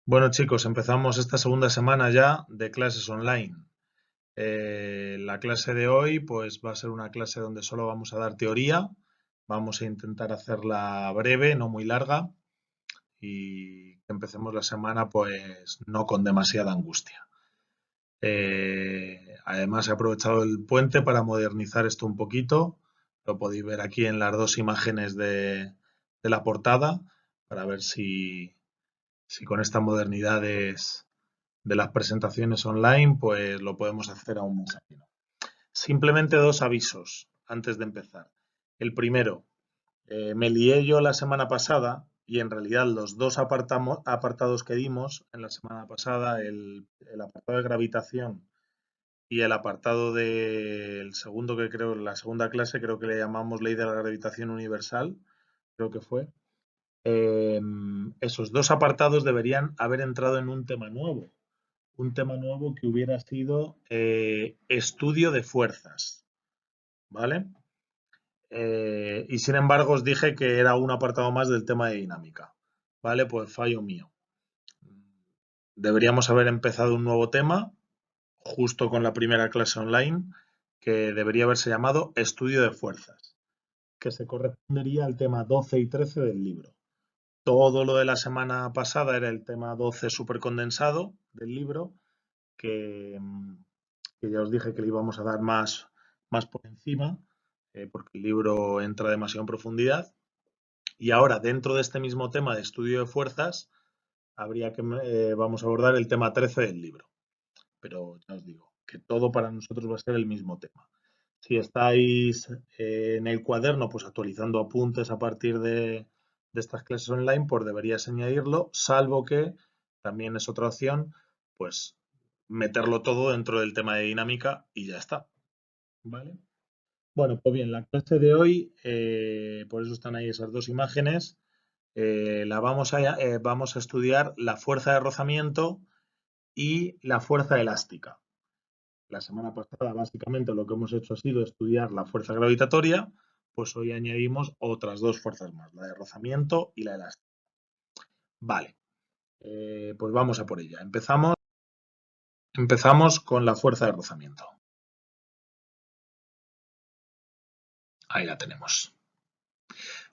Bueno chicos, empezamos esta segunda semana ya de clases online. La clase de hoy pues va a ser una clase donde solo vamos a dar teoría. Vamos a intentar hacerla breve, no muy larga, y que empecemos la semana pues no con demasiada angustia. Además he aprovechado el puente para modernizar esto un poquito. Lo podéis ver aquí en las dos imágenes de la portada para ver si con esta modernidad de las presentaciones online, pues lo podemos hacer aún más ágil. Simplemente dos avisos antes de empezar. El primero, me lié yo la semana pasada y en realidad los dos apartados que dimos en la semana pasada, el apartado de gravitación y el apartado del segundo que creo, la segunda clase creo que le llamamos ley de la gravitación universal, creo que fue. Esos dos apartados deberían haber entrado en un tema nuevo que hubiera sido estudio de fuerzas, ¿vale? Y sin embargo os dije que era un apartado más del tema de dinámica, ¿vale? Pues fallo mío. Deberíamos haber empezado un nuevo tema justo con la primera clase online que debería haberse llamado estudio de fuerzas, que se correspondería al tema 12 y 13 del libro. Todo lo de la semana pasada era el tema 12 supercondensado del libro, que, que ya os dije que le íbamos a dar más por encima, porque el libro entra demasiado en profundidad. Y ahora, dentro de este mismo tema de estudio de fuerzas, vamos a abordar el tema 13 del libro. Pero ya os digo, que todo para nosotros va a ser el mismo tema. Si estáis en el cuaderno, pues actualizando apuntes a partir de estas clases online, pues deberías añadirlo, salvo que también es otra opción, pues meterlo todo dentro del tema de dinámica y ya está. ¿Vale? Bueno, pues bien, la clase de hoy, por eso están ahí esas dos imágenes, vamos a estudiar la fuerza de rozamiento y la fuerza elástica. La semana pasada, básicamente, lo que hemos hecho ha sido estudiar la fuerza gravitatoria, pues hoy añadimos otras dos fuerzas más, la de rozamiento y la elástica. Vale, pues vamos a por ella. Empezamos con la fuerza de rozamiento. Ahí la tenemos.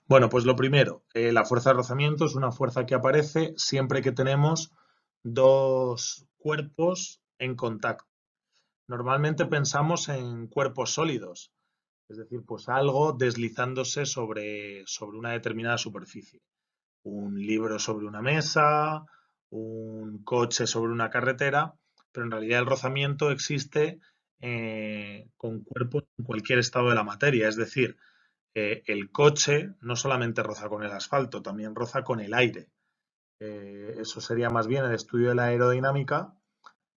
Bueno, pues lo primero, la fuerza de rozamiento es una fuerza que aparece siempre que tenemos dos cuerpos en contacto. Normalmente pensamos en cuerpos sólidos, es decir, pues algo deslizándose sobre una determinada superficie. Un libro sobre una mesa, un coche sobre una carretera, pero en realidad el rozamiento existe con cuerpos en cualquier estado de la materia, es decir, el coche no solamente roza con el asfalto, también roza con el aire. Eso sería más bien el estudio de la aerodinámica,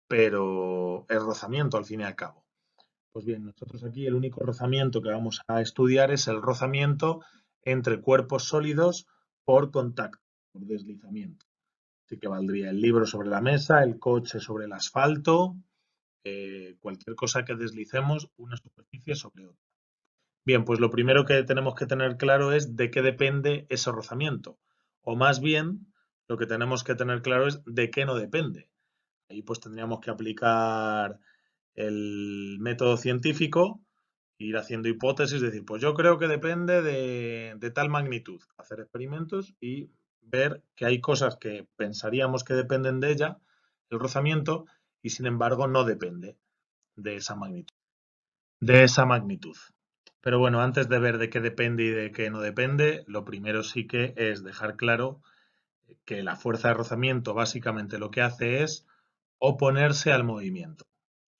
pero es rozamiento al fin y al cabo. Pues bien, nosotros aquí el único rozamiento que vamos a estudiar es el rozamiento entre cuerpos sólidos por contacto, por deslizamiento. Así que valdría el libro sobre la mesa, el coche sobre el asfalto, cualquier cosa que deslicemos una superficie sobre otra. Bien, pues lo primero que tenemos que tener claro es de qué depende ese rozamiento. O más bien, lo que tenemos que tener claro es de qué no depende. Ahí pues tendríamos que aplicar el método científico, ir haciendo hipótesis, decir, pues yo creo que depende de tal magnitud, hacer experimentos y ver que hay cosas que pensaríamos que dependen de ella, el rozamiento, y sin embargo no depende de esa magnitud. De esa magnitud. Pero bueno, antes de ver de qué depende y de qué no depende, lo primero sí que es dejar claro que la fuerza de rozamiento básicamente lo que hace es oponerse al movimiento.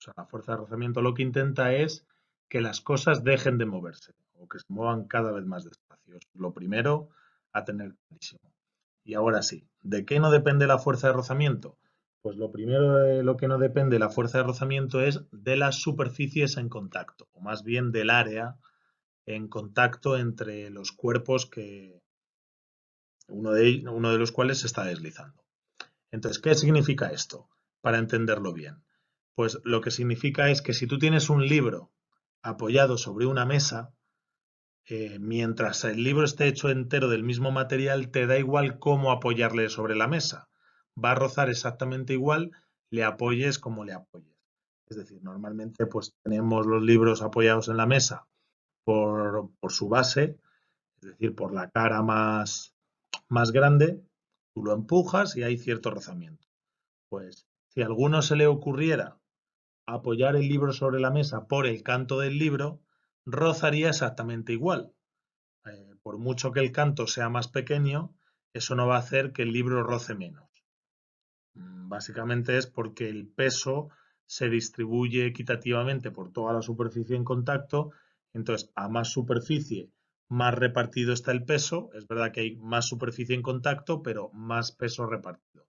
O sea, la fuerza de rozamiento lo que intenta es que las cosas dejen de moverse o que se muevan cada vez más despacio. Es lo primero a tener clarísimo. Y ahora sí, ¿de qué no depende la fuerza de rozamiento? Pues lo primero de lo que no depende la fuerza de rozamiento es de las superficies en contacto, o más bien del área en contacto entre los cuerpos que uno de los cuales se está deslizando. Entonces, ¿qué significa esto? Para entenderlo bien. Pues lo que significa es que si tú tienes un libro apoyado sobre una mesa, mientras el libro esté hecho entero del mismo material, te da igual cómo apoyarle sobre la mesa. va a rozar exactamente igual, le apoyes como le apoyes. Es decir, normalmente pues tenemos los libros apoyados en la mesa por su base, es decir, por la cara más grande, tú lo empujas y hay cierto rozamiento. Pues si a alguno se le ocurriera apoyar el libro sobre la mesa por el canto del libro, rozaría exactamente igual. Por mucho que el canto sea más pequeño, eso no va a hacer que el libro roce menos. Básicamente es porque el peso se distribuye equitativamente por toda la superficie en contacto, entonces a más superficie, más repartido está el peso. Es verdad que hay más superficie en contacto, pero más peso repartido.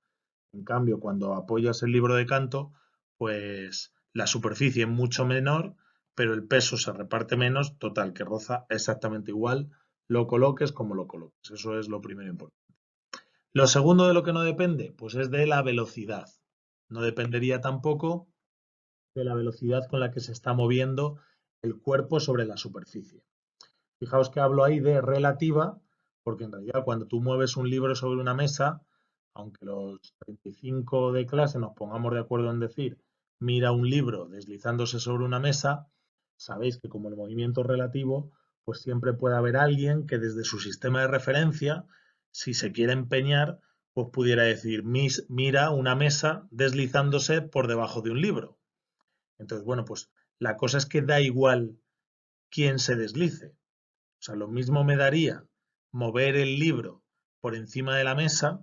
En cambio, cuando apoyas el libro de canto, pues la superficie es mucho menor, pero el peso se reparte menos, total, que roza exactamente igual, lo coloques como lo coloques. Eso es lo primero importante. Lo segundo de lo que no depende, pues es de la velocidad. No dependería tampoco de la velocidad con la que se está moviendo el cuerpo sobre la superficie. Fijaos que hablo ahí de relativa, porque en realidad cuando tú mueves un libro sobre una mesa, aunque los 35 de clase nos pongamos de acuerdo en decir, mira un libro deslizándose sobre una mesa, sabéis que como el movimiento es relativo, pues siempre puede haber alguien que desde su sistema de referencia, si se quiere empeñar, pues pudiera decir, mira una mesa deslizándose por debajo de un libro. Entonces, bueno, pues la cosa es que da igual quién se deslice. O sea, lo mismo me daría mover el libro por encima de la mesa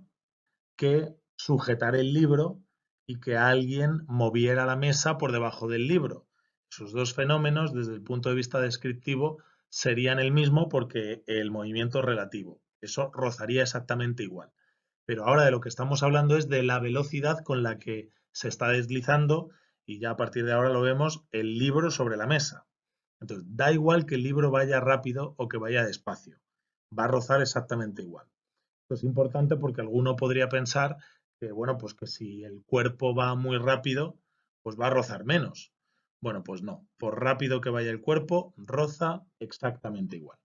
que sujetar el libro y que alguien moviera la mesa por debajo del libro. Esos dos fenómenos, desde el punto de vista descriptivo, serían el mismo porque el movimiento es relativo. Eso rozaría exactamente igual. Pero ahora de lo que estamos hablando es de la velocidad con la que se está deslizando, y ya a partir de ahora lo vemos, el libro sobre la mesa. Entonces, da igual que el libro vaya rápido o que vaya despacio. Va a rozar exactamente igual. Esto es importante porque alguno podría pensar que, bueno, pues que si el cuerpo va muy rápido, pues va a rozar menos. Bueno, pues no. Por rápido que vaya el cuerpo, roza exactamente igual.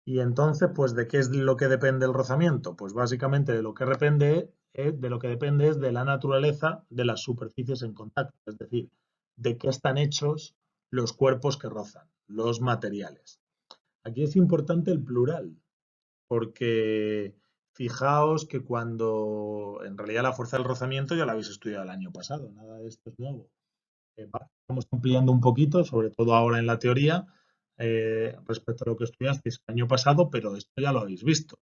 Y entonces, pues, ¿de qué es lo que depende el rozamiento? Pues básicamente de lo que depende, es de la naturaleza de las superficies en contacto, es decir, de qué están hechos los cuerpos que rozan, los materiales. Aquí es importante el plural, porque fijaos que cuando en realidad la fuerza del rozamiento ya la habéis estudiado el año pasado, nada de esto es nuevo. Estamos ampliando un poquito, sobre todo ahora en la teoría, respecto a lo que estudiasteis el año pasado, pero esto ya lo habéis visto.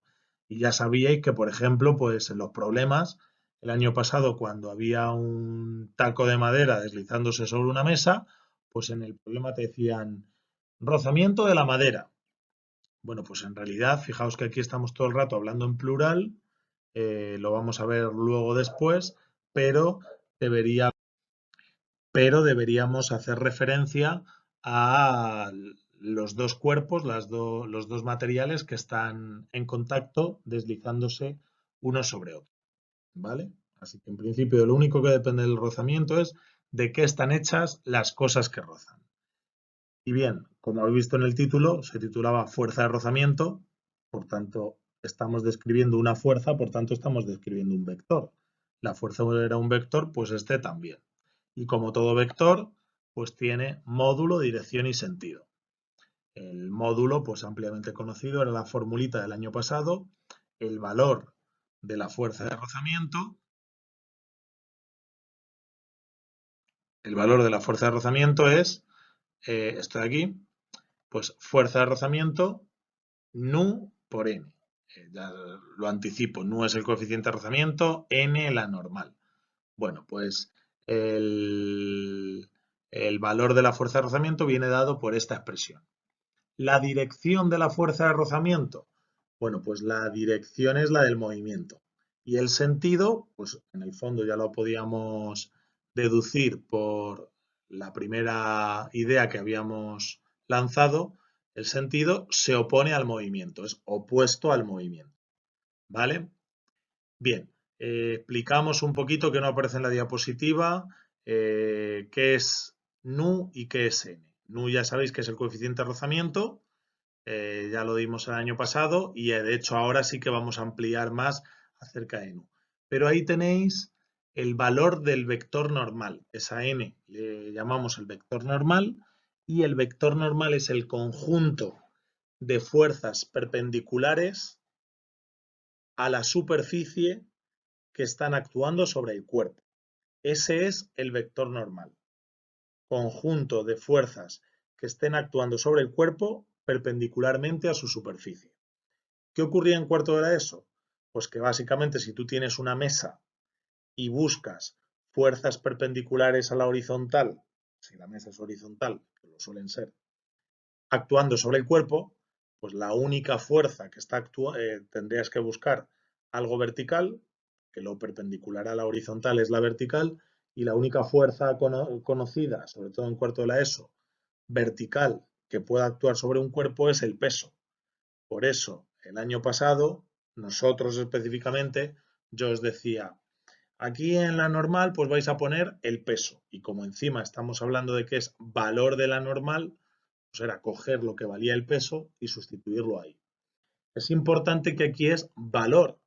Y ya sabíais que, por ejemplo, pues en los problemas, el año pasado, cuando había un taco de madera deslizándose sobre una mesa, pues en el problema te decían rozamiento de la madera. Bueno, pues en realidad, fijaos que aquí estamos todo el rato hablando en plural, lo vamos a ver luego después, pero debería deberíamos hacer referencia a los dos cuerpos, los dos materiales que están en contacto deslizándose uno sobre otro, ¿vale? Así que en principio lo único que depende del rozamiento es de qué están hechas las cosas que rozan. Y bien, como habéis visto en el título, se titulaba Fuerza de rozamiento, por tanto estamos describiendo una fuerza, por tanto estamos describiendo un vector. La fuerza era un vector, pues este también. Y como todo vector, pues tiene módulo, dirección y sentido. El módulo, pues ampliamente conocido, era la formulita del año pasado. El valor de la fuerza de rozamiento, el valor de la fuerza de rozamiento es, esto de aquí, pues fuerza de rozamiento nu por n. Ya lo anticipo, nu es el coeficiente de rozamiento, n la normal. Bueno, pues el valor de la fuerza de rozamiento viene dado por esta expresión. La dirección de la fuerza de rozamiento, bueno, pues la dirección es la del movimiento. Y el sentido, pues en el fondo ya lo podíamos deducir por la primera idea que habíamos lanzado, el sentido se opone al movimiento, es opuesto al movimiento. ¿Vale? Bien, explicamos un poquito que no aparece en la diapositiva, qué es nu y qué es n. Nu ya sabéis que es el coeficiente de rozamiento, ya lo dimos el año pasado y de hecho ahora sí que vamos a ampliar más acerca de nu. pero ahí tenéis el valor del vector normal. Esa n le llamamos el vector normal y el vector normal es el conjunto de fuerzas perpendiculares a la superficie que están actuando sobre el cuerpo. Ese es el vector normal. Conjunto de fuerzas que estén actuando sobre el cuerpo perpendicularmente a su superficie. ¿Qué ocurría en cuarto de la ESO? Pues que básicamente si tú tienes una mesa y buscas fuerzas perpendiculares a la horizontal, si la mesa es horizontal, que lo suelen ser, actuando sobre el cuerpo, pues la única fuerza que está tendrías que buscar algo vertical, que lo perpendicular a la horizontal es la vertical, y la única fuerza conocida, sobre todo en cuarto de la ESO, vertical que pueda actuar sobre un cuerpo es el peso. Por eso, el año pasado, nosotros específicamente, yo os decía, aquí en la normal pues vais a poner el peso y como encima estamos hablando de que es valor de la normal, pues era coger lo que valía el peso y sustituirlo ahí. Es importante que aquí es valor,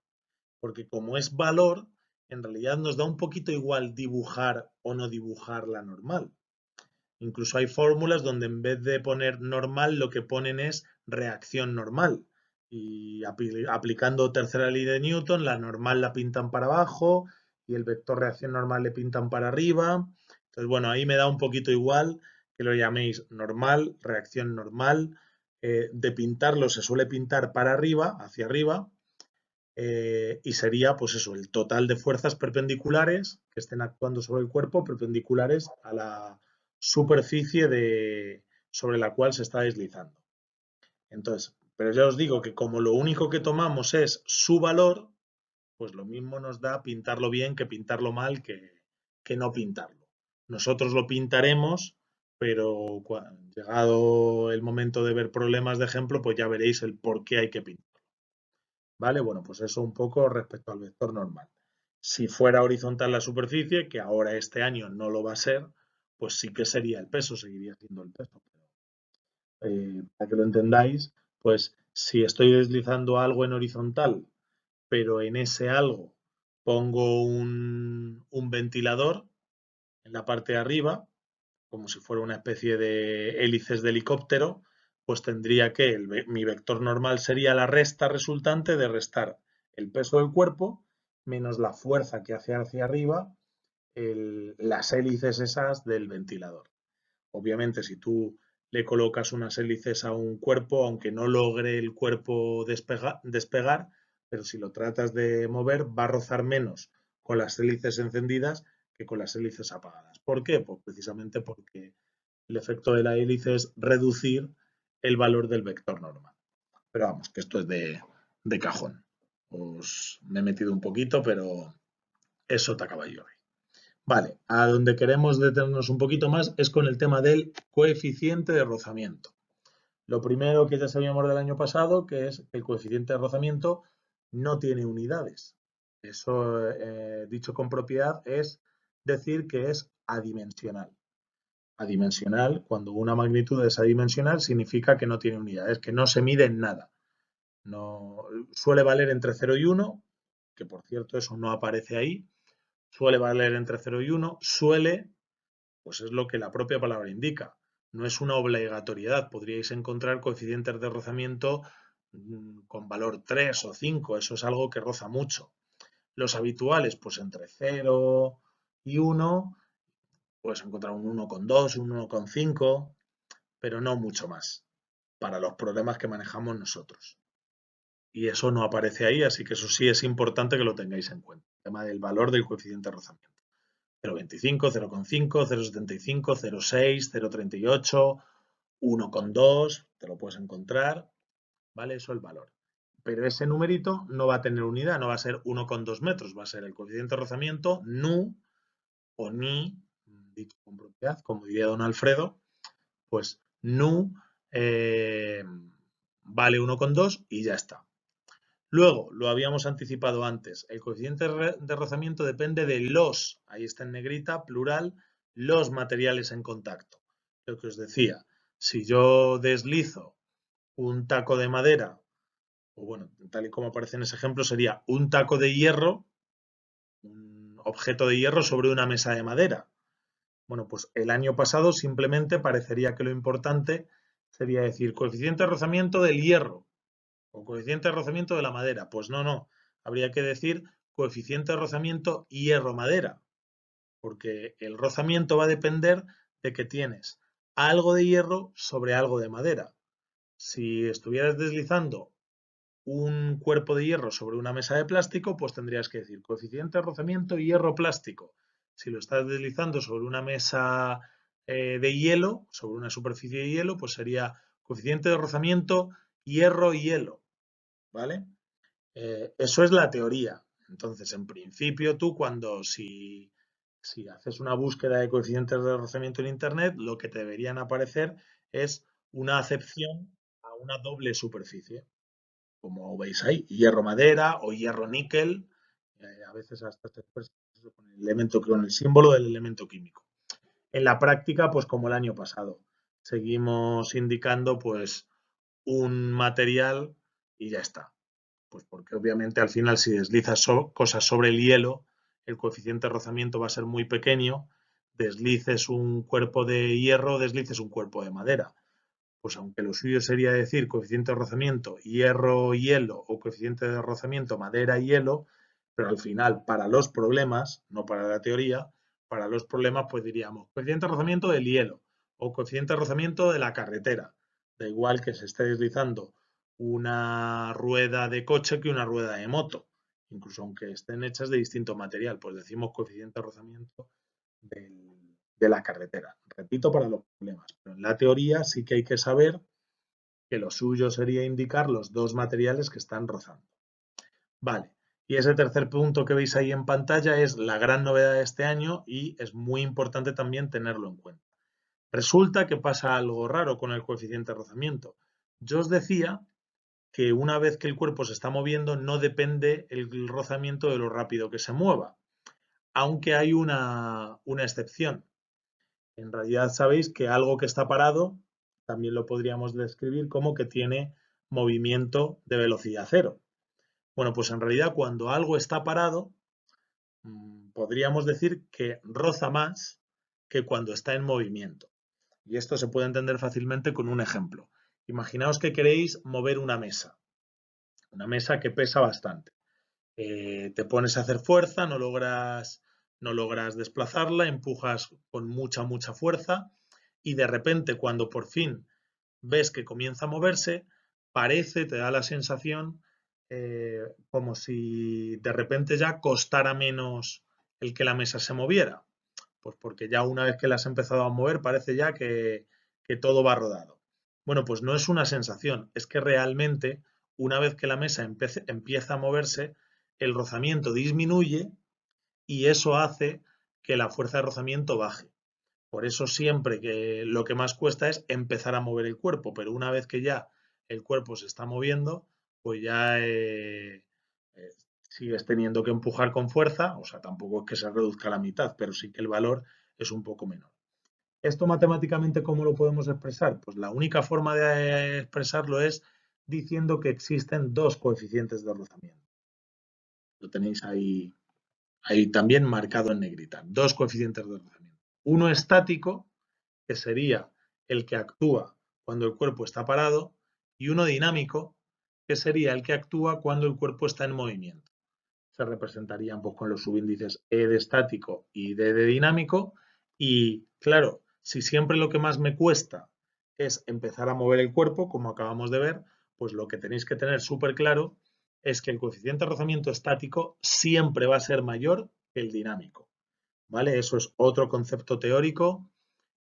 porque como es valor, en realidad nos da un poquito igual dibujar o no dibujar la normal. Incluso hay fórmulas donde en vez de poner normal, lo que ponen es reacción normal. Y aplicando tercera ley de Newton, la normal la pintan para abajo y el vector reacción normal le pintan para arriba. Entonces, bueno, ahí me da un poquito igual que lo llaméis normal, reacción normal. De pintarlo se suele pintar para arriba, hacia arriba, y sería, pues eso, el total de fuerzas perpendiculares que estén actuando sobre el cuerpo, perpendiculares a la superficie sobre la cual se está deslizando. Entonces, pero ya os digo que como lo único que tomamos es su valor, pues lo mismo nos da pintarlo bien que pintarlo mal que no pintarlo. Nosotros lo pintaremos, pero llegado el momento de ver problemas de ejemplo, pues ya veréis el por qué hay que pintar. ¿Vale? Bueno, pues eso un poco respecto al vector normal. Si fuera horizontal la superficie, que ahora este año no lo va a ser, pues sí que sería el peso, seguiría siendo el peso. Para que lo entendáis, pues si estoy deslizando algo en horizontal, pero en ese algo pongo un ventilador en la parte de arriba, como si fuera una especie de hélices de helicóptero, pues tendría que, mi vector normal sería la resta resultante de restar el peso del cuerpo menos la fuerza que hace hacia arriba las hélices esas del ventilador. Obviamente, si tú le colocas unas hélices a un cuerpo, aunque no logre el cuerpo despegar, pero si lo tratas de mover, va a rozar menos con las hélices encendidas que con las hélices apagadas. ¿Por qué? Pues precisamente porque el efecto de la hélice es reducir el valor del vector normal. Pero vamos, que esto es de cajón. Me he metido un poquito, pero eso te acaba yo. Vale, a donde queremos detenernos un poquito más es con el tema del coeficiente de rozamiento. Lo primero que ya sabíamos del año pasado, que es que el coeficiente de rozamiento no tiene unidades. Eso, dicho con propiedad, es decir que es adimensional. Adimensional, cuando una magnitud es adimensional, significa que no tiene unidades, que no se mide en nada. No, suele valer entre 0 y 1, que por cierto eso no aparece ahí. Suele valer entre 0 y 1. Suele, pues es lo que la propia palabra indica. No es una obligatoriedad. Podríais encontrar coeficientes de rozamiento con valor 3 o 5. Eso es algo que roza mucho. Los habituales, pues entre 0 y 1. Puedes encontrar un 1,2, un 1,5, pero no mucho más para los problemas que manejamos nosotros. Y eso no aparece ahí, así que eso sí es importante que lo tengáis en cuenta. El tema del valor del coeficiente de rozamiento. 0,25, 0,5, 0,75, 0,6, 0,38, 1,2, te lo puedes encontrar, ¿vale? Eso es el valor. Pero ese numerito no va a tener unidad, no va a ser 1,2 metros, va a ser el coeficiente de rozamiento, nu o ni, dicho con propiedad, como diría don Alfredo, pues nu vale 1,2 y ya está. Luego, lo habíamos anticipado antes, el coeficiente de rozamiento depende de los, ahí está en negrita, plural, los materiales en contacto. Lo que os decía, si yo deslizo un taco de madera, o bueno, tal y como aparece en ese ejemplo, sería un taco de hierro, un objeto de hierro sobre una mesa de madera. Bueno, pues el año pasado simplemente parecería que lo importante sería decir coeficiente de rozamiento del hierro o coeficiente de rozamiento de la madera. Pues no. Habría que decir coeficiente de rozamiento hierro-madera, porque el rozamiento va a depender de que tienes algo de hierro sobre algo de madera. Si estuvieras deslizando un cuerpo de hierro sobre una mesa de plástico, pues tendrías que decir coeficiente de rozamiento hierro plástico. Si lo estás deslizando sobre una mesa de hielo, sobre una superficie de hielo, pues sería coeficiente de rozamiento hierro-hielo, ¿vale? Eso es la teoría. Entonces, en principio, tú si haces una búsqueda de coeficientes de rozamiento en Internet, lo que te deberían aparecer es una acepción a una doble superficie, como veis ahí, hierro-madera o hierro-níquel, a veces hasta se expresa con el elemento, con el símbolo del elemento químico. En la práctica, pues como el año pasado, seguimos indicando pues un material y ya está. Pues porque obviamente al final si deslizas cosas sobre el hielo, el coeficiente de rozamiento va a ser muy pequeño, deslices un cuerpo de hierro, deslices un cuerpo de madera. Pues aunque lo suyo sería decir coeficiente de rozamiento hierro-hielo o coeficiente de rozamiento madera-hielo, pero al final para los problemas, no para la teoría, para los problemas pues diríamos coeficiente de rozamiento del hielo o coeficiente de rozamiento de la carretera. Da igual que se esté deslizando una rueda de coche que una rueda de moto, incluso aunque estén hechas de distinto material, pues decimos coeficiente de rozamiento de la carretera. Repito, para los problemas, pero en la teoría sí que hay que saber que lo suyo sería indicar los dos materiales que están rozando. Vale, y ese tercer punto que veis ahí en pantalla es la gran novedad de este año y es muy importante también tenerlo en cuenta. Resulta que pasa algo raro con el coeficiente de rozamiento. Yo os decía que una vez que el cuerpo se está moviendo no depende el rozamiento de lo rápido que se mueva, aunque hay una excepción. En realidad sabéis que algo que está parado también lo podríamos describir como que tiene movimiento de velocidad cero. Bueno, pues en realidad cuando algo está parado, podríamos decir que roza más que cuando está en movimiento. Y esto se puede entender fácilmente con un ejemplo. Imaginaos que queréis mover una mesa que pesa bastante. Te pones a hacer fuerza, no logras desplazarla, empujas con mucha fuerza y de repente cuando por fin ves que comienza a moverse, te da la sensación como si de repente ya costara menos el que la mesa se moviera. Pues porque ya una vez que la has empezado a mover parece ya que todo va rodado. Bueno, pues no es una sensación, es que realmente una vez que la mesa empieza a moverse, el rozamiento disminuye y eso hace que la fuerza de rozamiento baje. Por eso siempre que lo que más cuesta es empezar a mover el cuerpo, pero una vez que ya el cuerpo se está moviendo, pues ya sigues teniendo que empujar con fuerza, o sea, tampoco es que se reduzca a la mitad, pero sí que el valor es un poco menor. ¿Esto matemáticamente cómo lo podemos expresar? Pues la única forma de expresarlo es diciendo que existen dos coeficientes de rozamiento. Lo tenéis ahí también marcado en negrita. Dos coeficientes de rozamiento. Uno estático, que sería el que actúa cuando el cuerpo está parado, y uno dinámico, que sería el que actúa cuando el cuerpo está en movimiento. Se representarían pues, con los subíndices E de estático y D de dinámico. Y claro, si siempre lo que más me cuesta es empezar a mover el cuerpo, como acabamos de ver, pues lo que tenéis que tener súper claro es que el coeficiente de rozamiento estático siempre va a ser mayor que el dinámico. ¿Vale? Eso es otro concepto teórico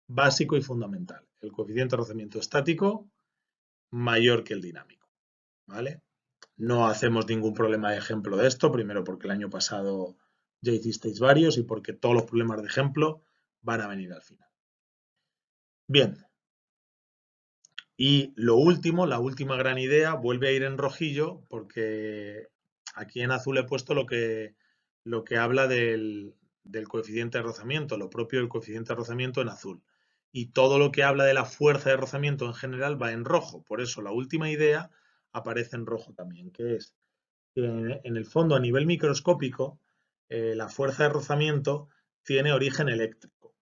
básico y fundamental. El coeficiente de rozamiento estático mayor que el dinámico. ¿Vale? No hacemos ningún problema de ejemplo de esto, primero porque el año pasado ya hicisteis varios y porque todos los problemas de ejemplo van a venir al final. Bien. Y lo último, la última gran idea, vuelve a ir en rojillo porque aquí en azul he puesto lo que habla del coeficiente de rozamiento, lo propio del coeficiente de rozamiento en azul. Y todo lo que habla de la fuerza de rozamiento en general va en rojo. Por eso la última idea aparece en rojo también, que es que en el fondo a nivel microscópico la fuerza de rozamiento tiene origen eléctrico.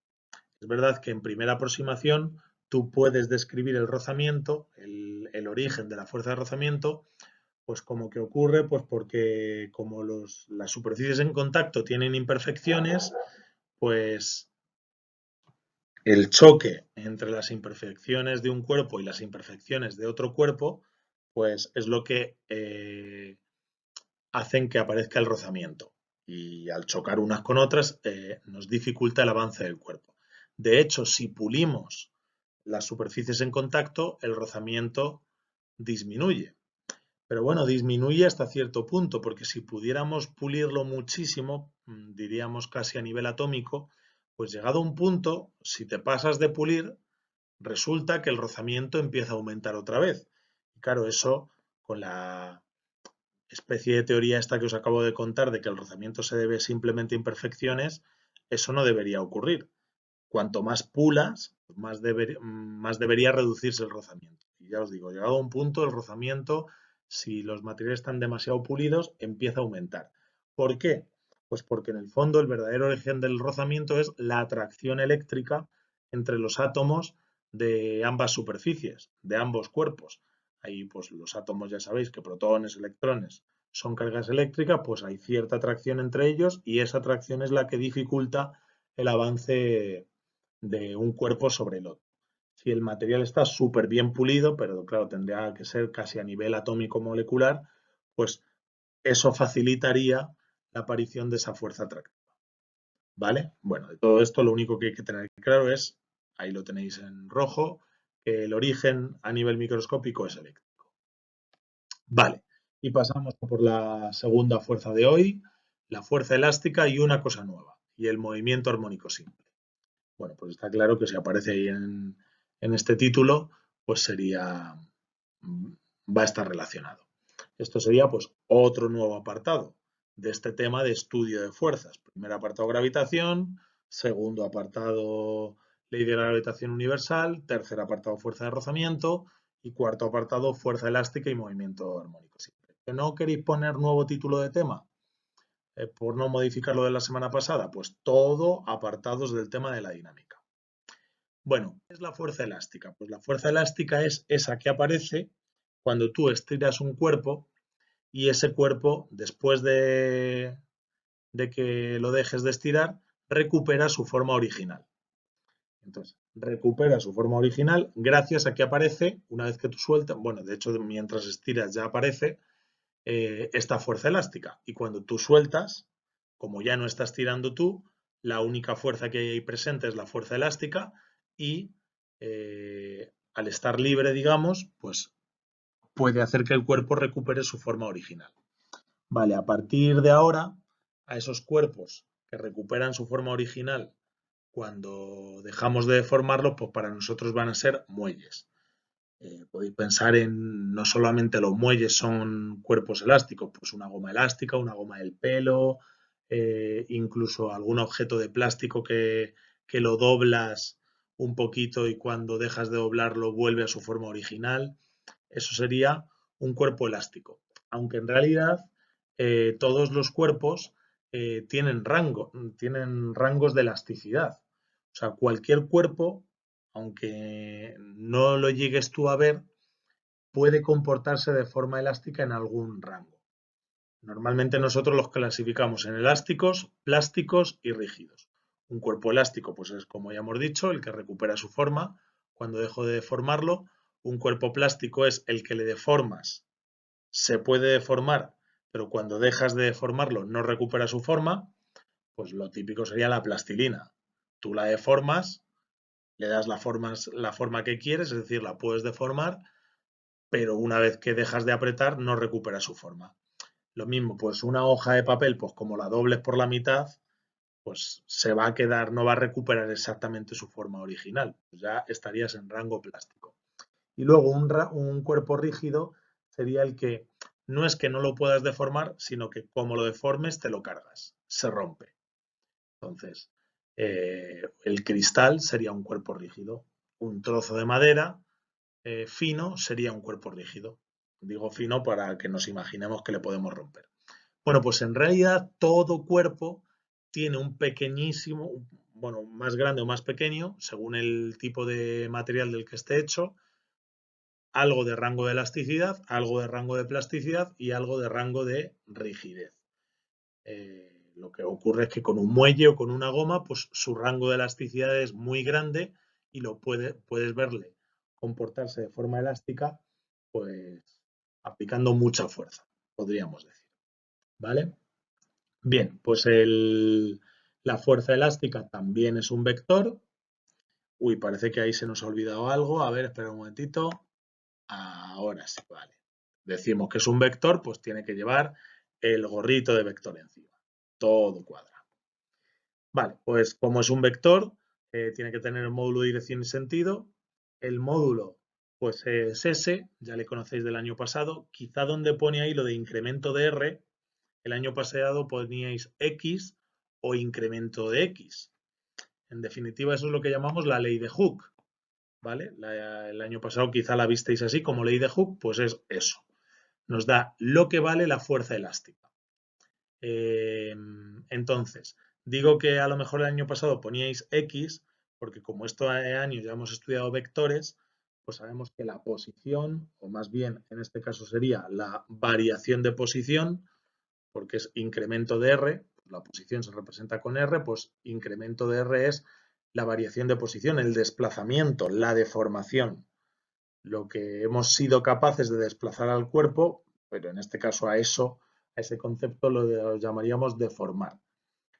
Es verdad que en primera aproximación tú puedes describir el rozamiento, el origen de la fuerza de rozamiento, pues como que ocurre, pues porque como las superficies en contacto tienen imperfecciones, pues el choque entre las imperfecciones de un cuerpo y las imperfecciones de otro cuerpo, pues es lo que hacen que aparezca el rozamiento. Y al chocar unas con otras, nos dificulta el avance del cuerpo. De hecho, si pulimos las superficies en contacto, el rozamiento disminuye. Pero bueno, disminuye hasta cierto punto, porque si pudiéramos pulirlo muchísimo, diríamos casi a nivel atómico, pues llegado a un punto, si te pasas de pulir, resulta que el rozamiento empieza a aumentar otra vez. Y claro, eso con la especie de teoría esta que os acabo de contar de que el rozamiento se debe simplemente a imperfecciones, eso no debería ocurrir. Cuanto más pulas, más debería reducirse el rozamiento. Y ya os digo, llegado a un punto, el rozamiento, si los materiales están demasiado pulidos, empieza a aumentar. ¿Por qué? Pues porque en el fondo el verdadero origen del rozamiento es la atracción eléctrica entre los átomos de ambas superficies, de ambos cuerpos. Ahí, pues los átomos ya sabéis que protones, electrones son cargas eléctricas, pues hay cierta atracción entre ellos y esa atracción es la que dificulta el avance de un cuerpo sobre el otro. Si el material está súper bien pulido, pero claro, tendría que ser casi a nivel atómico molecular, pues eso facilitaría la aparición de esa fuerza atractiva. ¿Vale? Bueno, de todo esto lo único que hay que tener claro es, ahí lo tenéis en rojo, que el origen a nivel microscópico es eléctrico. Vale, y pasamos por la segunda fuerza de hoy, la fuerza elástica y una cosa nueva, y el movimiento armónico simple. Bueno, pues está claro que si aparece ahí en este título, pues sería, va a estar relacionado. Esto sería pues otro nuevo apartado de este tema de estudio de fuerzas. Primer apartado gravitación, segundo apartado ley de la gravitación universal, tercer apartado fuerza de rozamiento y cuarto apartado fuerza elástica y movimiento armónico simple. ¿Que no queréis poner nuevo título de tema? Por no modificar lo de la semana pasada, pues todo apartados del tema de la dinámica. Bueno, ¿qué es la fuerza elástica? Pues la fuerza elástica es esa que aparece cuando tú estiras un cuerpo y ese cuerpo, después de que lo dejes de estirar, recupera su forma original. Entonces, recupera su forma original gracias a que aparece, una vez que tú sueltas, bueno, de hecho, mientras estiras ya aparece esta fuerza elástica. Y cuando tú sueltas, como ya no estás tirando tú, la única fuerza que hay ahí presente es la fuerza elástica y al estar libre, digamos, pues puede hacer que el cuerpo recupere su forma original. Vale, a partir de ahora, a esos cuerpos que recuperan su forma original cuando dejamos de deformarlos, pues para nosotros van a ser muelles. Podéis pensar en no solamente los muelles son cuerpos elásticos, pues una goma elástica, una goma del pelo, incluso algún objeto de plástico que lo doblas un poquito y cuando dejas de doblarlo vuelve a su forma original. Eso sería un cuerpo elástico. Aunque en realidad todos los cuerpos tienen rangos de elasticidad. O sea, cualquier cuerpo, aunque no lo llegues tú a ver, puede comportarse de forma elástica en algún rango. Normalmente nosotros los clasificamos en elásticos, plásticos y rígidos. Un cuerpo elástico, pues es como ya hemos dicho, el que recupera su forma cuando dejo de deformarlo. Un cuerpo plástico es el que le deformas, se puede deformar, pero cuando dejas de deformarlo no recupera su forma. Pues lo típico sería la plastilina. Tú la deformas, le das la forma que quieres, es decir, la puedes deformar, pero una vez que dejas de apretar no recupera su forma. Lo mismo, pues una hoja de papel, pues como la dobles por la mitad, pues se va a quedar, no va a recuperar exactamente su forma original. Pues ya estarías en rango plástico. Y luego un cuerpo rígido sería el que no es que no lo puedas deformar, sino que como lo deformes te lo cargas, se rompe. Entonces, el cristal sería un cuerpo rígido. Un trozo de madera fino sería un cuerpo rígido. Digo fino para que nos imaginemos que le podemos romper. Bueno, pues en realidad todo cuerpo tiene un pequeñísimo, bueno, más grande o más pequeño, según el tipo de material del que esté hecho, algo de rango de elasticidad, algo de rango de plasticidad y algo de rango de rigidez. Lo que ocurre es que con un muelle o con una goma, pues su rango de elasticidad es muy grande y puedes verle comportarse de forma elástica, pues aplicando mucha fuerza, podríamos decir. ¿Vale? Bien, pues la fuerza elástica también es un vector. Uy, parece que ahí se nos ha olvidado algo. A ver, espera un momentito. Ahora sí, vale. Decimos que es un vector, pues tiene que llevar el gorrito de vector encima. Todo cuadra. Vale, pues como es un vector, tiene que tener el módulo de dirección y sentido. El módulo, pues es ese, ya le conocéis del año pasado. Quizá donde pone ahí lo de incremento de R, el año pasado poníais X o incremento de X. En definitiva, eso es lo que llamamos la ley de Hooke. ¿Vale? El año pasado quizá la visteis así como ley de Hooke, pues es eso. Nos da lo que vale la fuerza elástica. Entonces, digo que a lo mejor el año pasado poníais X, porque como este año ya hemos estudiado vectores, pues sabemos que la posición, o más bien en este caso sería la variación de posición, porque es incremento de R, la posición se representa con R, pues incremento de R es la variación de posición, el desplazamiento, la deformación, lo que hemos sido capaces de desplazar al cuerpo, pero en este caso a ese concepto lo llamaríamos deformar.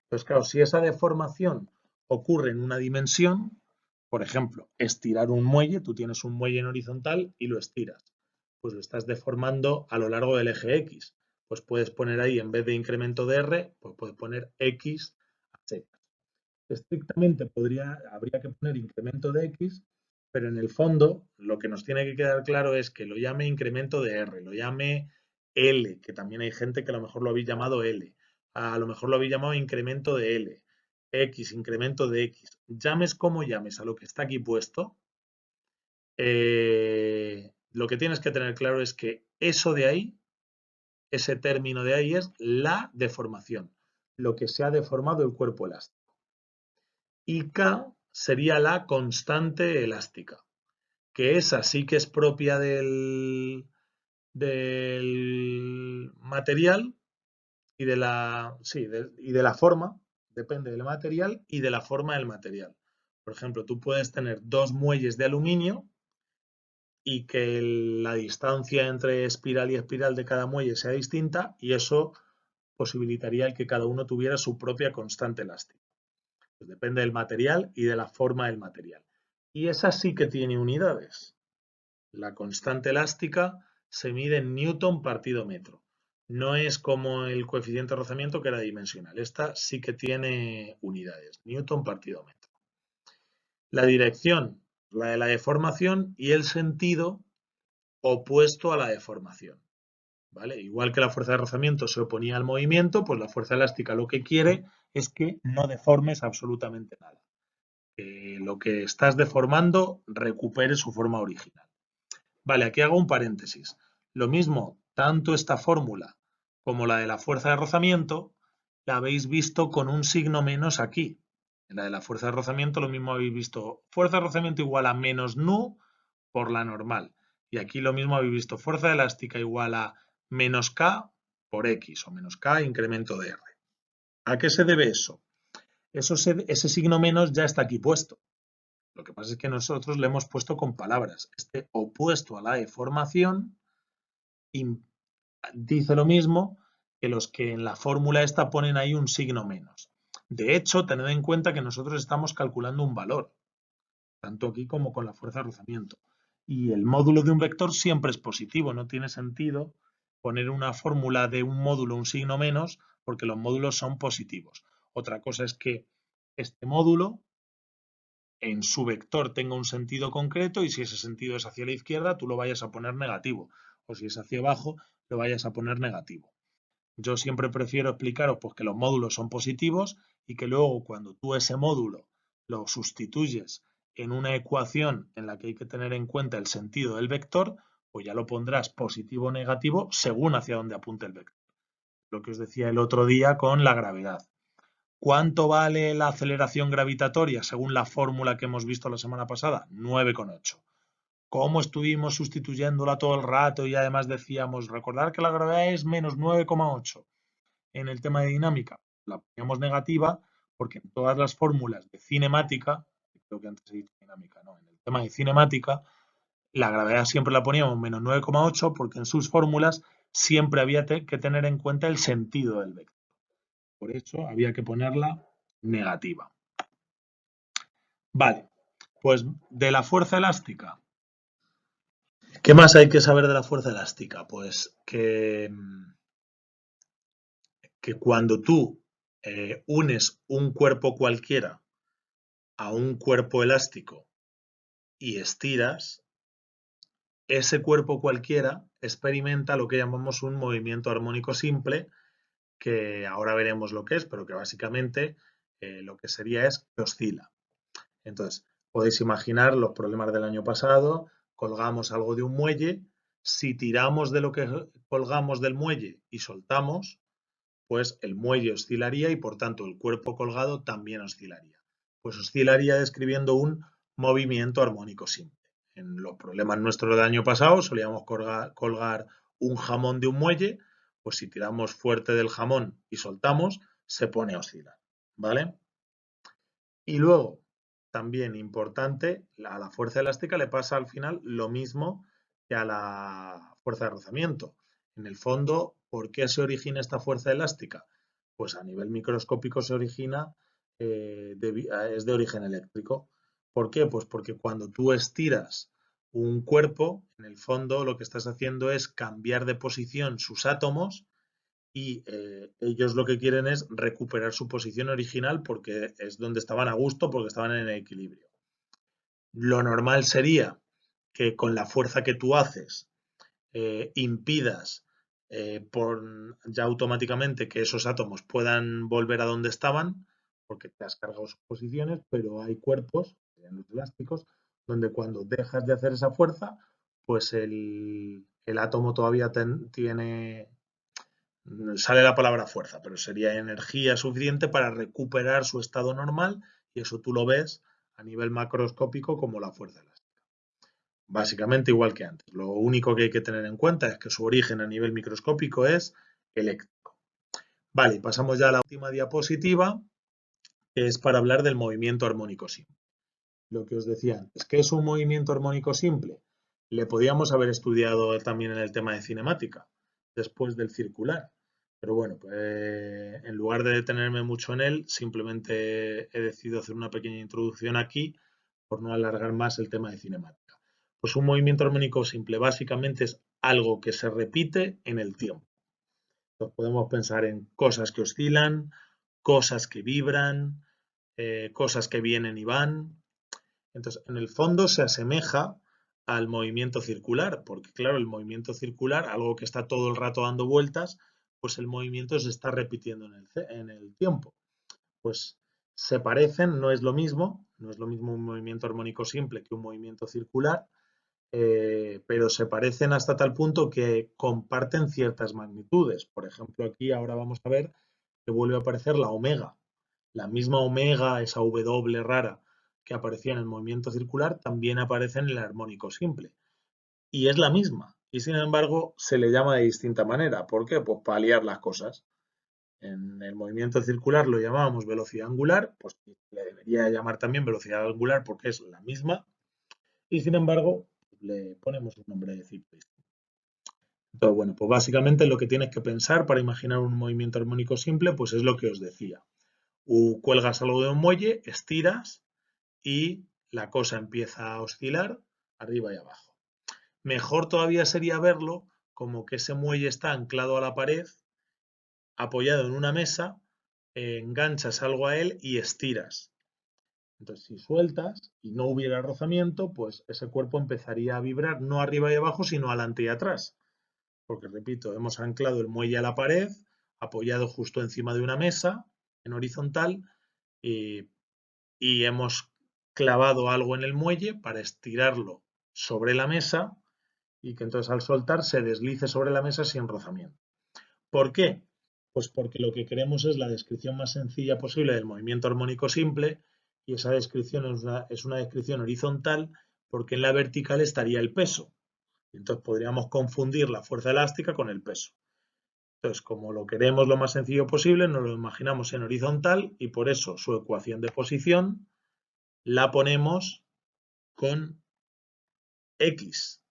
Entonces, claro, si esa deformación ocurre en una dimensión, por ejemplo, estirar un muelle, tú tienes un muelle en horizontal y lo estiras, pues lo estás deformando a lo largo del eje X. Pues puedes poner ahí, en vez de incremento de R, pues puedes poner X a Z. Estrictamente habría que poner incremento de X, pero en el fondo lo que nos tiene que quedar claro es que lo llame incremento de R, lo llame L, que también hay gente que a lo mejor lo habéis llamado L, a lo mejor lo habéis llamado incremento de L, X, incremento de X. Llames como llames a lo que está aquí puesto, lo que tienes que tener claro es que eso de ahí, ese término de ahí es la deformación, lo que se ha deformado el cuerpo elástico. Y K sería la constante elástica, que esa sí que es propia del material y de la forma, depende del material y de la forma del material. Por ejemplo, tú puedes tener dos muelles de aluminio y que la distancia entre espiral y espiral de cada muelle sea distinta y eso posibilitaría el que cada uno tuviera su propia constante elástica. Pues depende del material y de la forma del material. Y esa sí que tiene unidades. La constante elástica se mide en newton partido metro. No es como el coeficiente de rozamiento que era dimensional. Esta sí que tiene unidades. Newton partido metro. La dirección, la de la deformación, y el sentido opuesto a la deformación. ¿Vale? Igual que la fuerza de rozamiento se oponía al movimiento, pues la fuerza elástica lo que quiere es que no deformes absolutamente nada. Que lo que estás deformando recupere su forma original. Vale, aquí hago un paréntesis. Lo mismo, tanto esta fórmula como la de la fuerza de rozamiento, la habéis visto con un signo menos aquí. En la de la fuerza de rozamiento lo mismo habéis visto fuerza de rozamiento igual a menos nu por la normal. Y aquí lo mismo habéis visto fuerza elástica igual a menos K por X o menos K incremento de R. ¿A qué se debe eso? Ese signo menos ya está aquí puesto. Lo que pasa es que nosotros le hemos puesto con palabras. Este opuesto a la deformación dice lo mismo que los que en la fórmula esta ponen ahí un signo menos. De hecho, tened en cuenta que nosotros estamos calculando un valor, tanto aquí como con la fuerza de rozamiento. Y el módulo de un vector siempre es positivo, no tiene sentido poner una fórmula de un módulo un signo menos porque los módulos son positivos. Otra cosa es que este módulo en su vector tenga un sentido concreto y si ese sentido es hacia la izquierda, tú lo vayas a poner negativo. O si es hacia abajo, lo vayas a poner negativo. Yo siempre prefiero explicaros pues, que los módulos son positivos y que luego cuando tú ese módulo lo sustituyes en una ecuación en la que hay que tener en cuenta el sentido del vector, pues ya lo pondrás positivo o negativo según hacia dónde apunte el vector. lo que os decía el otro día con la gravedad. ¿Cuánto vale la aceleración gravitatoria según la fórmula que hemos visto la semana pasada? 9,8. ¿Cómo estuvimos sustituyéndola todo el rato y además decíamos, recordar que la gravedad es menos 9,8 en el tema de dinámica? La poníamos negativa porque en todas las fórmulas de cinemática, creo que antes he dicho dinámica, no, en el tema de cinemática, la gravedad siempre la poníamos menos 9,8 porque en sus fórmulas siempre había que tener en cuenta el sentido del vector. Por eso había que ponerla negativa. Vale, pues de la fuerza elástica. ¿Qué más hay que saber de la fuerza elástica? Pues que cuando tú unes un cuerpo cualquiera a un cuerpo elástico y estiras, ese cuerpo cualquiera experimenta lo que llamamos un movimiento armónico simple, que ahora veremos lo que es, pero que básicamente lo que sería es que oscila. Entonces, podéis imaginar los problemas del año pasado, colgamos algo de un muelle, si tiramos de lo que colgamos del muelle y soltamos, pues el muelle oscilaría y por tanto el cuerpo colgado también oscilaría. Pues oscilaría describiendo un movimiento armónico simple. En los problemas nuestros del año pasado solíamos colgar un jamón de un muelle, pues si tiramos fuerte del jamón y soltamos, se pone a oscilar, ¿vale? Y luego, también importante, a la fuerza elástica le pasa al final lo mismo que a la fuerza de rozamiento. En el fondo, ¿por qué se origina esta fuerza elástica? Pues a nivel microscópico se origina, es de origen eléctrico. ¿Por qué? Pues porque cuando tú estiras un cuerpo, en el fondo lo que estás haciendo es cambiar de posición sus átomos y ellos lo que quieren es recuperar su posición original porque es donde estaban a gusto, porque estaban en el equilibrio. Lo normal sería que con la fuerza que tú haces impidas ya automáticamente que esos átomos puedan volver a donde estaban, porque te has cargado sus posiciones, pero hay cuerpos, los elásticos, donde cuando dejas de hacer esa fuerza, pues el átomo todavía tiene, sale la palabra fuerza, pero sería energía suficiente para recuperar su estado normal y eso tú lo ves a nivel macroscópico como la fuerza elástica. Básicamente igual que antes. Lo único que hay que tener en cuenta es que su origen a nivel microscópico es eléctrico. Vale, pasamos ya a la última diapositiva, que es para hablar del movimiento armónico simple. Lo que os decía antes, ¿qué es un movimiento armónico simple? Le podíamos haber estudiado también en el tema de cinemática, después del circular. Pero bueno, pues, en lugar de detenerme mucho en él, simplemente he decidido hacer una pequeña introducción aquí por no alargar más el tema de cinemática. Pues un movimiento armónico simple básicamente es algo que se repite en el tiempo. Entonces podemos pensar en cosas que oscilan, cosas que vibran, cosas que vienen y van. Entonces, en el fondo se asemeja al movimiento circular, porque claro, el movimiento circular, algo que está todo el rato dando vueltas, pues el movimiento se está repitiendo en el tiempo. Pues se parecen, no es lo mismo, no es lo mismo un movimiento armónico simple que un movimiento circular, pero se parecen hasta tal punto que comparten ciertas magnitudes. Por ejemplo, aquí ahora vamos a ver que vuelve a aparecer la omega. La misma omega, esa W rara que aparecía en el movimiento circular, también aparece en el armónico simple. Y es la misma. Y sin embargo, se le llama de distinta manera. ¿Por qué? Pues para liar las cosas. En el movimiento circular lo llamábamos velocidad angular, pues le debería llamar también velocidad angular porque es la misma. Y sin embargo, le ponemos un nombre de ciclo distinto. Entonces, bueno, pues básicamente lo que tienes que pensar para imaginar un movimiento armónico simple, pues es lo que os decía. Cuelgas algo de un muelle, estiras y la cosa empieza a oscilar arriba y abajo. Mejor todavía sería verlo como que ese muelle está anclado a la pared, apoyado en una mesa, enganchas algo a él y estiras. Entonces, si sueltas y no hubiera rozamiento, pues ese cuerpo empezaría a vibrar no arriba y abajo, sino adelante y atrás. Porque, repito, hemos anclado el muelle a la pared, apoyado justo encima de una mesa, en horizontal, y hemos clavado algo en el muelle para estirarlo sobre la mesa y que entonces al soltar se deslice sobre la mesa sin rozamiento. ¿Por qué? Pues porque lo que queremos es la descripción más sencilla posible del movimiento armónico simple y esa descripción es una descripción horizontal porque en la vertical estaría el peso. Entonces podríamos confundir la fuerza elástica con el peso. Entonces, como lo queremos lo más sencillo posible, nos lo imaginamos en horizontal y por eso su ecuación de posición la ponemos con X.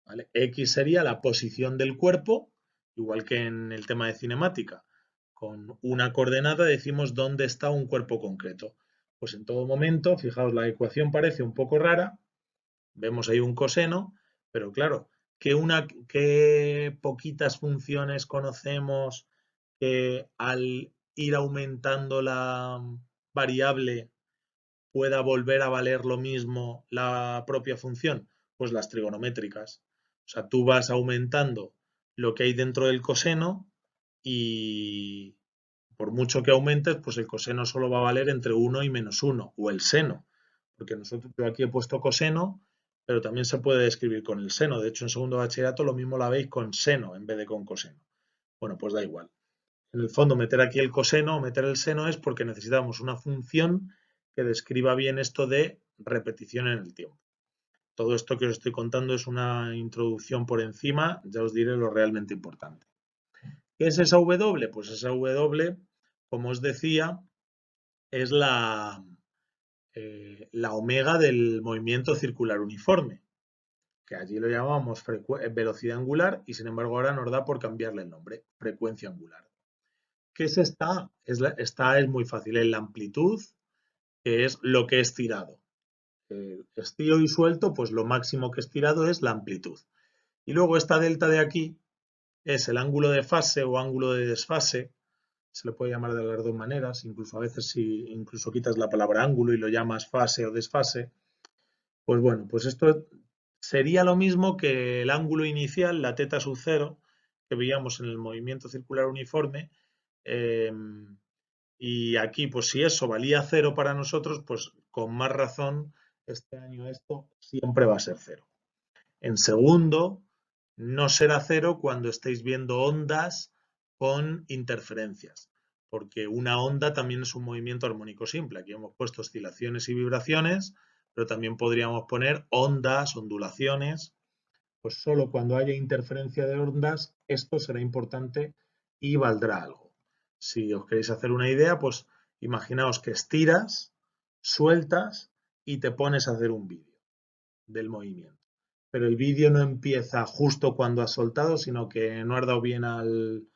¿Vale? X sería la posición del cuerpo, igual que en el tema de cinemática. Con una coordenada decimos dónde está un cuerpo concreto. Pues en todo momento, fijaos, la ecuación parece un poco rara, vemos ahí un coseno, pero claro, ¿qué poquitas funciones conocemos que al ir aumentando la variable pueda volver a valer lo mismo la propia función? Pues las trigonométricas. O sea, tú vas aumentando lo que hay dentro del coseno y por mucho que aumentes, pues el coseno solo va a valer entre 1 y -1, o el seno. Porque yo aquí he puesto coseno, pero también se puede escribir con el seno. De hecho, en segundo bachillerato lo mismo la veis con seno en vez de con coseno. Bueno, pues da igual. En el fondo, meter aquí el coseno o meter el seno es porque necesitamos una función que describa bien esto de repetición en el tiempo. Todo esto que os estoy contando es una introducción por encima, ya os diré lo realmente importante. ¿Qué es esa W? Pues esa W, como os decía, es la omega del movimiento circular uniforme, que allí lo llamamos velocidad angular y sin embargo ahora nos da por cambiarle el nombre, frecuencia angular. ¿Qué es esta? Esta es muy fácil, es la amplitud, que es lo que he estirado. Estiro y suelto, pues lo máximo que he estirado es la amplitud. Y luego esta delta de aquí es el ángulo de fase o ángulo de desfase, se le puede llamar de las dos maneras, incluso a veces si incluso quitas la palabra ángulo y lo llamas fase o desfase, pues bueno, pues esto sería lo mismo que el ángulo inicial, la θ sub 0, que veíamos en el movimiento circular uniforme, y aquí, pues si eso valía 0 para nosotros, pues con más razón este año esto siempre va a ser 0. En segundo, no será 0 cuando estéis viendo ondas con interferencias, porque una onda también es un movimiento armónico simple. Aquí hemos puesto oscilaciones y vibraciones, pero también podríamos poner ondas, ondulaciones. Pues solo cuando haya interferencia de ondas, esto será importante y valdrá algo. Si os queréis hacer una idea, pues imaginaos que estiras, sueltas y te pones a hacer un vídeo del movimiento. Pero el vídeo no empieza justo cuando has soltado, sino que no has dado bien al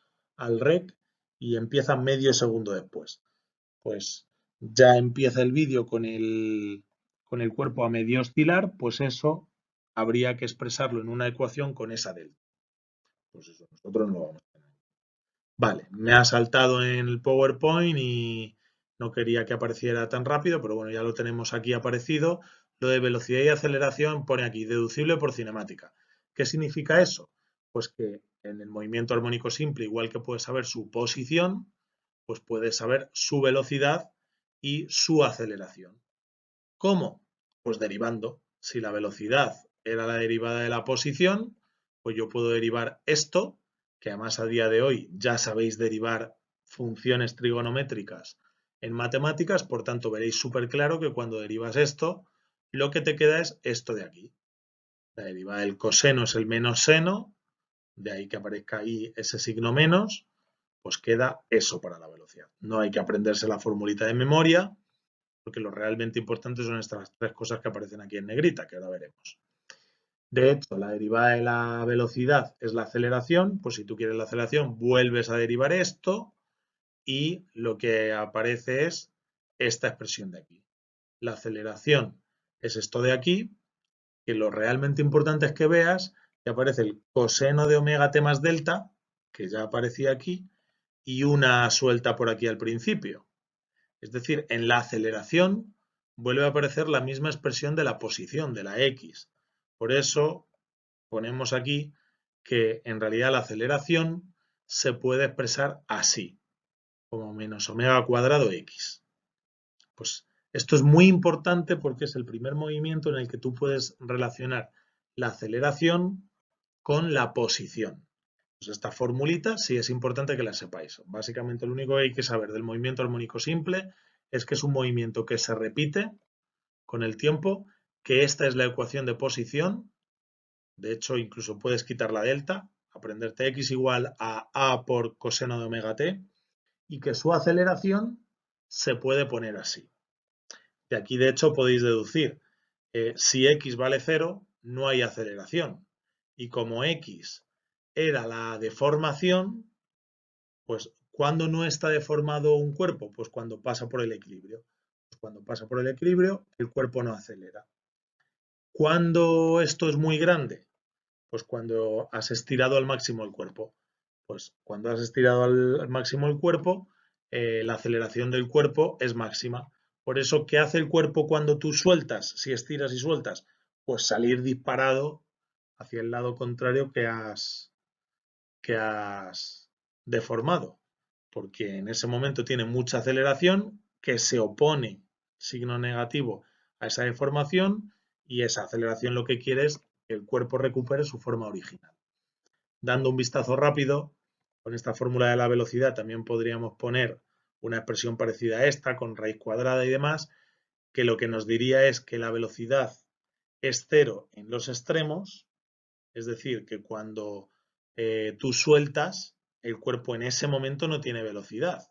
rec y empieza medio segundo después. Pues ya empieza el vídeo con el cuerpo a medio oscilar, pues eso habría que expresarlo en una ecuación con esa delta. Pues eso, nosotros no lo vamos a tener. Vale, me ha saltado en el PowerPoint y no quería que apareciera tan rápido, pero bueno, ya lo tenemos aquí aparecido. Lo de velocidad y aceleración pone aquí, deducible por cinemática. ¿Qué significa eso? Pues que en el movimiento armónico simple, igual que puedes saber su posición, pues puedes saber su velocidad y su aceleración. ¿Cómo? Pues derivando. Si la velocidad era la derivada de la posición, pues yo puedo derivar esto, que además a día de hoy ya sabéis derivar funciones trigonométricas en matemáticas, por tanto veréis súper claro que cuando derivas esto, lo que te queda es esto de aquí. La derivada del coseno es el menos seno, de ahí que aparezca ahí ese signo menos, pues queda eso para la velocidad. No hay que aprenderse la formulita de memoria, porque lo realmente importante son estas tres cosas que aparecen aquí en negrita, que ahora veremos. De hecho, la derivada de la velocidad es la aceleración, pues si tú quieres la aceleración, vuelves a derivar esto y lo que aparece es esta expresión de aquí. La aceleración es esto de aquí, que lo realmente importante es que veas que aparece el coseno de omega t más delta, que ya aparecía aquí, y una suelta por aquí al principio. Es decir, en la aceleración vuelve a aparecer la misma expresión de la posición, de la x. Por eso ponemos aquí que en realidad la aceleración se puede expresar así, como menos omega cuadrado x. Pues esto es muy importante porque es el primer movimiento en el que tú puedes relacionar la aceleración con la posición. Pues esta formulita sí es importante que la sepáis. Básicamente lo único que hay que saber del movimiento armónico simple es que es un movimiento que se repite con el tiempo, que esta es la ecuación de posición. De hecho, incluso puedes quitar la delta, aprenderte x igual a por coseno de omega t, y que su aceleración se puede poner así. De aquí, de hecho, podéis deducir, si x vale 0, no hay aceleración. Y como x era la deformación, pues ¿cuándo no está deformado un cuerpo? Pues cuando pasa por el equilibrio. Pues cuando pasa por el equilibrio, el cuerpo no acelera. ¿Cuándo esto es muy grande? Pues cuando has estirado al máximo el cuerpo. Pues cuando has estirado al máximo el cuerpo, la aceleración del cuerpo es máxima. Por eso, ¿qué hace el cuerpo cuando tú sueltas? Si estiras y sueltas, pues salir disparado hacia el lado contrario que has deformado. Porque en ese momento tiene mucha aceleración que se opone, signo negativo, a esa deformación, y esa aceleración lo que quiere es que el cuerpo recupere su forma original. Dando un vistazo rápido, con esta fórmula de la velocidad también podríamos poner una expresión parecida a esta, con raíz cuadrada y demás, que lo que nos diría es que la velocidad es 0 en los extremos, es decir, que cuando tú sueltas, el cuerpo en ese momento no tiene velocidad.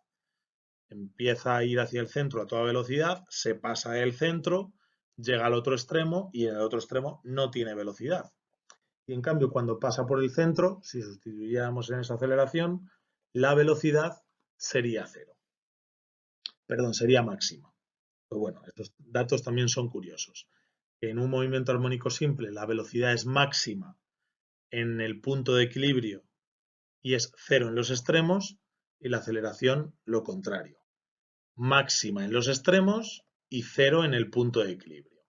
Empieza a ir hacia el centro a toda velocidad, se pasa el centro, llega al otro extremo y en el otro extremo no tiene velocidad. Y en cambio, cuando pasa por el centro, si sustituyéramos en esa aceleración, la velocidad sería 0. Perdón, sería máxima. Pero bueno, estos datos también son curiosos. En un movimiento armónico simple, la velocidad es máxima en el punto de equilibrio y es 0 en los extremos, y la aceleración lo contrario. Máxima en los extremos y 0 en el punto de equilibrio.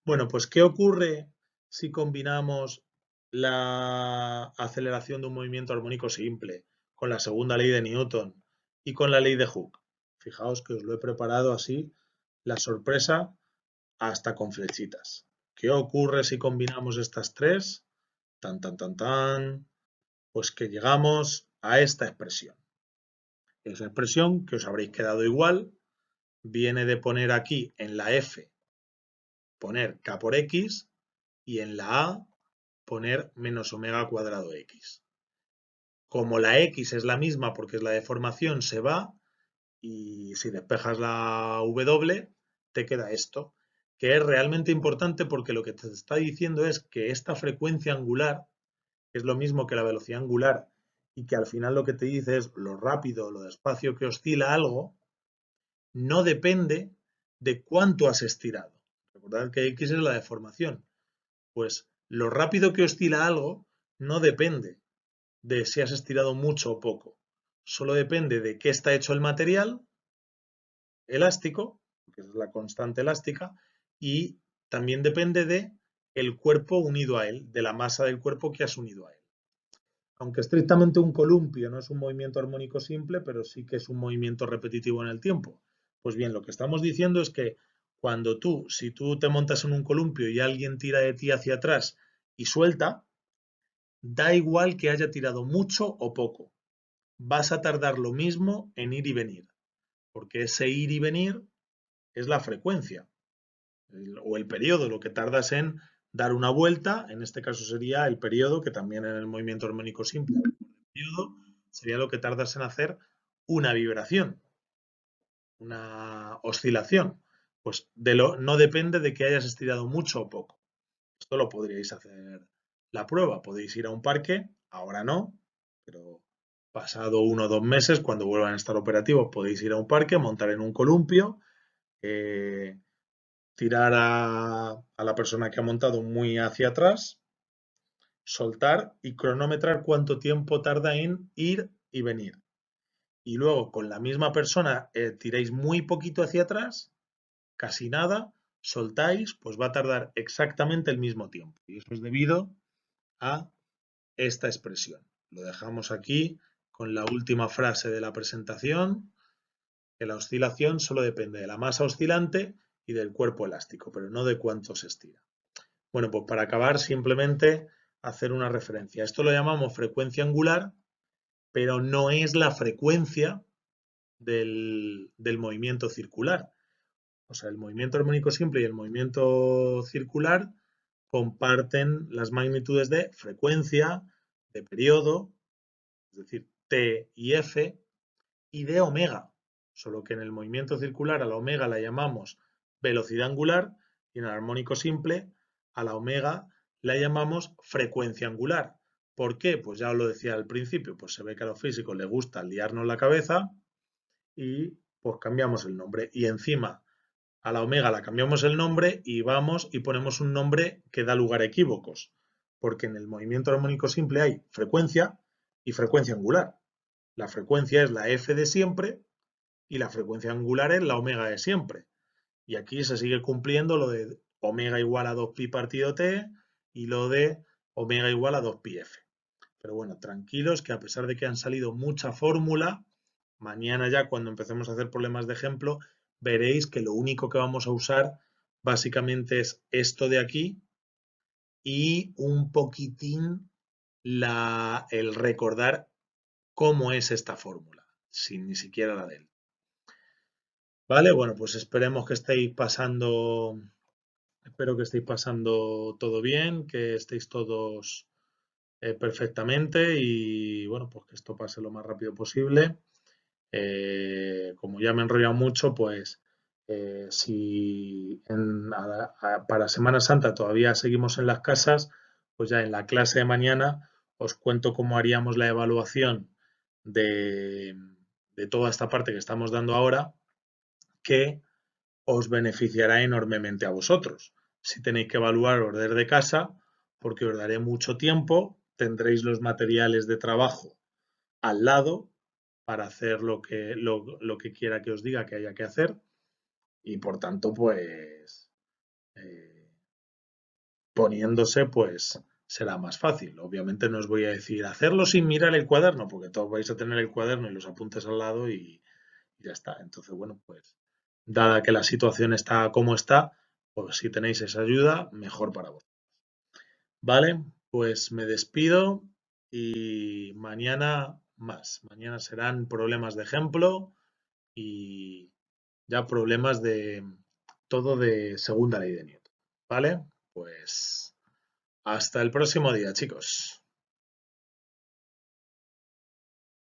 Bueno, pues ¿qué ocurre si combinamos la aceleración de un movimiento armónico simple con la segunda ley de Newton y con la ley de Hooke? Fijaos que os lo he preparado así, la sorpresa hasta con flechitas. ¿Qué ocurre si combinamos estas tres? Tan, tan, tan, tan. Pues que llegamos a esta expresión. Esa expresión, que os habréis quedado igual, viene de poner aquí en la F, poner K por X, y en la A, poner menos omega cuadrado X. Como la X es la misma porque es la deformación, se va, y si despejas la W, te queda esto, que es realmente importante porque lo que te está diciendo es que esta frecuencia angular, que es lo mismo que la velocidad angular, y que al final lo que te dice es lo rápido o lo despacio que oscila algo, no depende de cuánto has estirado. Recordad que X es la deformación. Pues lo rápido que oscila algo no depende de si has estirado mucho o poco. Solo depende de qué está hecho el material, elástico, que es la constante elástica, y también depende de el cuerpo unido a él, de la masa del cuerpo que has unido a él. Aunque estrictamente un columpio no es un movimiento armónico simple, pero sí que es un movimiento repetitivo en el tiempo. Pues bien, lo que estamos diciendo es que cuando si tú te montas en un columpio y alguien tira de ti hacia atrás y suelta, da igual que haya tirado mucho o poco. Vas a tardar lo mismo en ir y venir, porque ese ir y venir es la frecuencia o el periodo, lo que tardas en dar una vuelta, en este caso sería el periodo, que también en el movimiento armónico simple, el periodo sería lo que tardas en hacer una vibración, una oscilación. Pues no depende de que hayas estirado mucho o poco. Esto lo podríais hacer la prueba. Podéis ir a un parque, ahora no, pero pasado 1 o 2 meses, cuando vuelvan a estar operativos, podéis ir a un parque, montar en un columpio, tirar a la persona que ha montado muy hacia atrás, soltar y cronometrar cuánto tiempo tarda en ir y venir. Y luego con la misma persona tiráis muy poquito hacia atrás, casi nada, soltáis, pues va a tardar exactamente el mismo tiempo. Y eso es debido a esta expresión. Lo dejamos aquí con la última frase de la presentación, que la oscilación solo depende de la masa oscilante y del cuerpo elástico, pero no de cuánto se estira. Bueno, pues para acabar simplemente hacer una referencia. Esto lo llamamos frecuencia angular, pero no es la frecuencia del movimiento circular. O sea, el movimiento armónico simple y el movimiento circular comparten las magnitudes de frecuencia, de periodo, es decir, T y F, y de omega. Solo que en el movimiento circular a la omega la llamamos velocidad angular y en el armónico simple a la omega la llamamos frecuencia angular. ¿Por qué? Pues ya os lo decía al principio, pues se ve que a los físicos les gusta liarnos la cabeza y pues cambiamos el nombre. Y encima a la omega la cambiamos el nombre y vamos y ponemos un nombre que da lugar a equívocos. Porque en el movimiento armónico simple hay frecuencia y frecuencia angular. La frecuencia es la f de siempre y la frecuencia angular es la omega de siempre. Y aquí se sigue cumpliendo lo de omega igual a 2pi partido t y lo de omega igual a 2pi f. Pero bueno, tranquilos que a pesar de que han salido mucha fórmula, mañana ya cuando empecemos a hacer problemas de ejemplo, veréis que lo único que vamos a usar básicamente es esto de aquí y un poquitín el recordar cómo es esta fórmula, sin ni siquiera la de él. Vale, bueno, pues esperemos que estéis pasando, espero que estéis pasando todo bien, que estéis todos perfectamente y bueno, pues que esto pase lo más rápido posible. Como ya me he enrollado mucho, pues si para Semana Santa todavía seguimos en las casas, pues ya en la clase de mañana os cuento cómo haríamos la evaluación de toda esta parte que estamos dando ahora, que os beneficiará enormemente a vosotros. Si tenéis que evaluar ordenar de casa, porque os daré mucho tiempo, tendréis los materiales de trabajo al lado para hacer lo que quiera que os diga que haya que hacer y por tanto pues poniéndose pues será más fácil. Obviamente no os voy a decir hacerlo sin mirar el cuaderno porque todos vais a tener el cuaderno y los apuntes al lado y ya está. Entonces bueno pues dada que la situación está como está, pues si tenéis esa ayuda mejor para vosotros. Vale, pues me despido y mañana más. Mañana serán problemas de ejemplo y ya problemas de todo de segunda ley de Newton. ¿Vale? Pues hasta el próximo día, chicos.